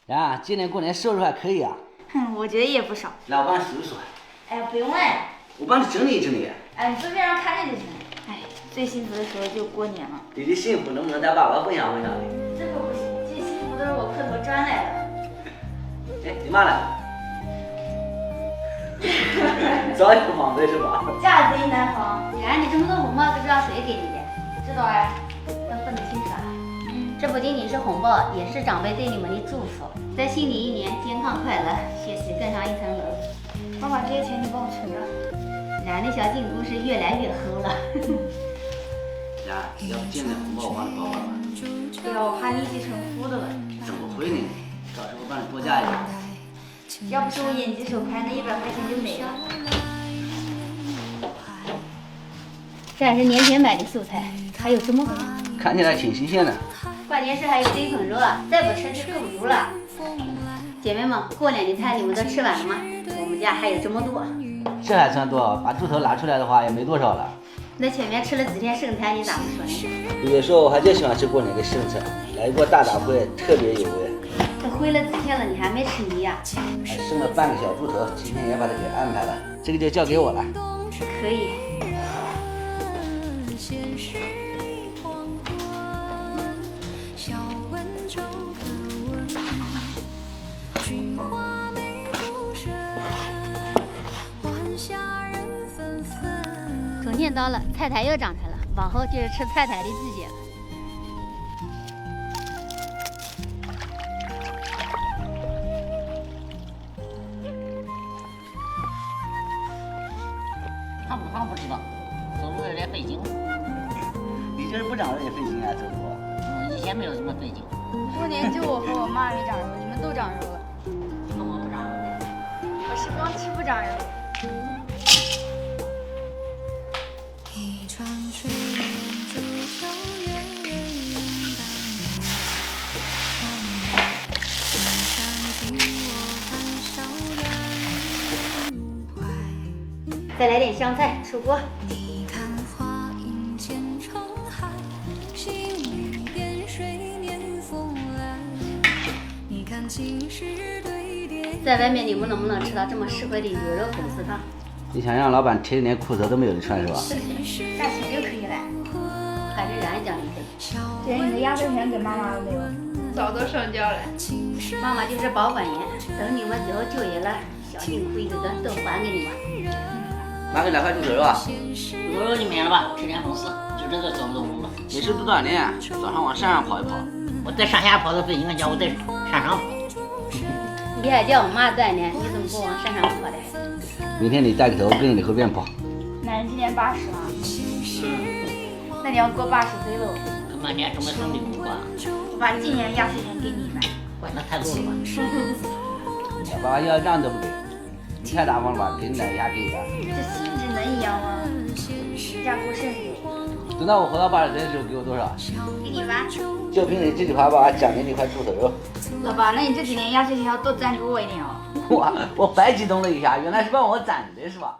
啊，今年过年收入还可以啊。哼，我觉得也不少。来，我帮你数一数。哎呀，不用哎。我帮你整理整理。哎，你坐边上看着就行。哎，最幸福的时候就过年了。弟弟幸福能不能带爸爸分享分享的？这可不行，这幸福都是我磕头赚来的。哎，你妈来了。早有防备是吧？嫁贼难防。你看你这么多红包，都不知道谁给你的？知道哎，但分得清楚啊。这不仅仅是红包，也是长辈对你们的祝福。在新的一年健康快乐，学习更上一层楼。妈妈，这些钱你帮我存着。俺的小金库是越来越厚了。呀，要不今年红包我帮你包包吧？对呀，我怕你已经成富的了。怎么会呢？到时候我帮你多加一点。要不是我眼疾手快，那100块钱就没了。这还是年前买的素菜，还有这么多。看起来挺新鲜的。关键是还有这一捆肉啊，再不吃就够不住了。姐妹们，过年的菜你们都吃完了吗？我们家还有这么多。这还算多，把猪头拿出来的话也没多少了。那前面吃了几天剩菜，你咋不说呢？有时候我还就喜欢吃过年的剩菜，来一锅大打烩，特别有味。都回了几天了，你还没吃腻呀？还剩了半个小猪头，今天也把它给安排了，这个就交给我了。可以。春天到了，菜苔又长开了，往后就是吃菜苔的季节了。他们好像不知道，走路有点费劲。你这是不长肉也费劲啊，走路。以前没有这么费劲。过年就我和我妈没长肉，你们都长肉了。我不长肉。我是光吃不长肉。再来点香菜，出锅。在外面你们能不能吃到这么实惠的牛肉粉丝汤？你想让老板贴连裤子都没有的穿是吧？下期就可以了。还是俺讲的对。姐，你的压岁钱给妈妈了没有？早都上交了。妈妈就是保管员，等你们以后就业了，小金库一个个都还给你们。拿给2块猪头肉啊？猪肉就免了吧，吃点粉丝，就这个走不动路了。你是不锻炼，早上往山上跑一跑。我在山下跑都费劲，叫我在山上跑。你还叫我妈锻炼，你怎么不往山上跑的？明天你带个头跟你后边跑。奶奶今年80了。那你要过80岁喽。跟半天准备送礼物吧。我把今年压岁钱给你们。管得太多了吧？爸爸要让都不给，你太大方了吧？给你奶压给的。这性质能一样吗？人家过生日。等到我活到80岁的时候，给我多少？给你吧。就凭你这句话，爸爸奖给你1块猪头肉。老爸，那你这几年压岁钱要多赞助我一点哦。我白激动了一下，原来是帮我攒的是吧？